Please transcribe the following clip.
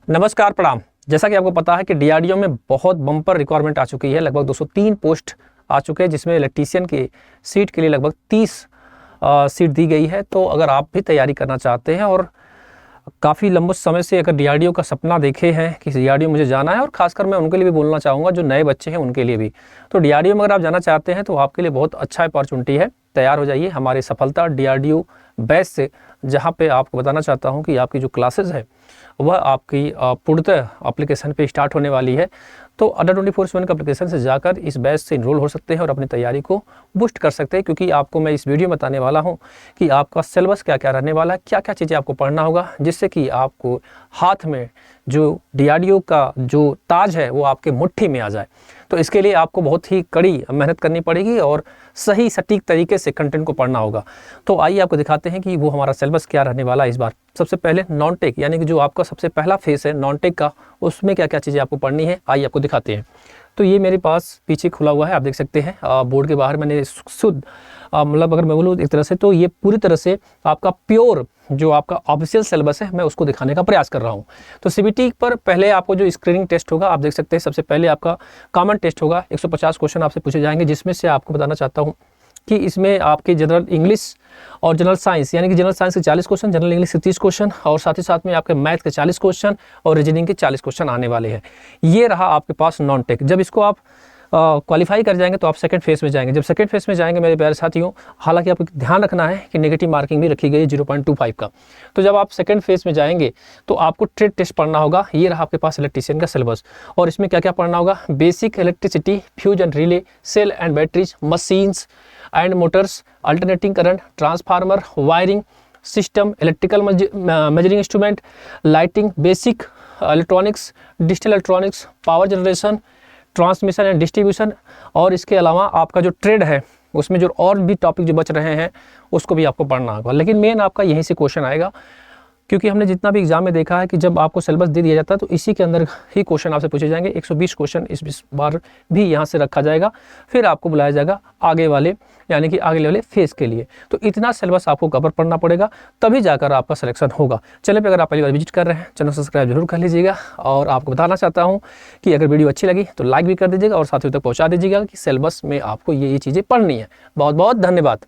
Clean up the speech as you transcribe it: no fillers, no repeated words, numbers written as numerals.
नमस्कार, प्रणाम। जैसा कि आपको पता है कि डीआरडीओ में बहुत बम्पर रिक्वायरमेंट आ चुकी है। लगभग 203 पोस्ट आ चुके हैं, जिसमें इलेक्ट्रीशियन की सीट के लिए लगभग 30 सीट दी गई है। तो अगर आप भी तैयारी करना चाहते हैं और काफ़ी लंबे समय से अगर डीआरडीओ का सपना देखे हैं कि डीआरडीओ मुझे जाना है, और खासकर मैं उनके लिए भी बोलना चाहूँगा जो नए बच्चे हैं उनके लिए भी, तो डीआरडीओ में अगर आप जाना चाहते हैं तो आपके लिए बहुत अच्छा अपॉर्चुनिटी है। तैयार हो जाइए हमारे सफलता डीआरडीओ बैच से, जहाँ पे आपको बताना चाहता हूँ कि आपकी जो क्लासेस है वह आपकी पूर्णतः एप्लीकेशन पे स्टार्ट होने वाली है। तो अड्डा 24/7 के एप्लीकेशन से जाकर इस बैच से इनरोल हो सकते हैं और अपनी तैयारी को बूस्ट कर सकते हैं, क्योंकि आपको मैं इस वीडियो में बताने वाला हूं कि आपका सिलेबस क्या क्या रहने वाला है, क्या क्या चीज़ें आपको पढ़ना होगा, जिससे कि आपको हाथ में जो डीआरडीओ का जो ताज है वो आपके मुट्ठी में आ जाए। तो इसके लिए आपको बहुत ही कड़ी मेहनत करनी पड़ेगी और सही सटीक तरीके से कंटेंट को पढ़ना होगा। तो आइए आपको दिखाते हैं कि वो हमारा सिलेबस क्या रहने वाला है इस बार। सबसे पहले नॉन टेक, यानी कि जो आपका सबसे पहला फेस है नॉन टेक का, उसमें क्या क्या चीज़ें आपको पढ़नी है आइए आपको दिखाते हैं। तो ये मेरे पास पीछे खुला हुआ है, आप देख सकते हैं बोर्ड के बाहर मैंने शुद्ध मतलब अगर मैं बोलूँ एक तरह से तो ये पूरी तरह से आपका प्योर जो आपका ऑफिशियल सिलेबस है मैं उसको दिखाने का प्रयास कर रहा हूँ। तो सीबीटी पर पहले आपको जो स्क्रीनिंग टेस्ट होगा आप देख सकते हैं, सबसे पहले आपका कॉमन टेस्ट होगा। 150 क्वेश्चन आपसे पूछे जाएंगे, जिसमें से आपको बताना चाहता हूँ कि इसमें आपके जनरल इंग्लिश और जनरल साइंस, यानी कि जनरल साइंस के 40 क्वेश्चन, जनरल इंग्लिश के 30 क्वेश्चन और साथ ही साथ में आपके मैथ के 40 क्वेश्चन और रीजनिंग के 40 क्वेश्चन आने वाले हैं। ये रहा आपके पास नॉन टेक। जब इसको आप क्वालिफाई कर जाएंगे तो आप सेकंड फेज में जाएंगे। जब सेकंड फेज में जाएंगे मेरे प्यारे साथियों, हालांकि आपको ध्यान रखना है कि नेगेटिव मार्किंग भी रखी गई है 0.25 का। तो जब आप सेकंड फेज में जाएंगे तो आपको ट्रेड टेस्ट पढ़ना होगा। ये रहा आपके पास इलेक्ट्रीशियन का सिलेबस, और इसमें क्या क्या पढ़ना होगा: basic electricity, fuse and relay, cell and batteries, machines and motors, alternating current, transformer, wiring system, electrical measuring instrument, lighting, basic electronics, digital electronics, power generation, transmission and distribution. और इसके अलावा आपका जो ट्रेड है उसमें जो और भी टॉपिक जो बच रहे हैं उसको भी आपको पढ़ना होगा। लेकिन मेन आपका यहीं से क्वेश्चन आएगा, क्योंकि हमने जितना भी एग्जाम में देखा है कि जब आपको सिलेबस दे दिया जाता है तो इसी के अंदर ही क्वेश्चन आपसे पूछे जाएंगे। 120 क्वेश्चन इस बार भी यहाँ से रखा जाएगा, फिर आपको बुलाया जाएगा आगे वाले यानी कि आगे वाले फेज के लिए। तो इतना सिलेबस आपको कवर पढ़ना पड़ेगा, तभी जाकर आपका सिलेक्शन होगा। चलिए पे अगर आप पहली बार विजिट कर रहे हैं चैनल सब्सक्राइब जरूर कर लीजिएगा, और आपको बताना चाहता हूँ कि अगर वीडियो अच्छी लगी तो लाइक भी कर दीजिएगा और साथियों तक पहुँचा दीजिएगा कि सिलेबस में आपको ये चीज़ें पढ़नी है। बहुत बहुत धन्यवाद।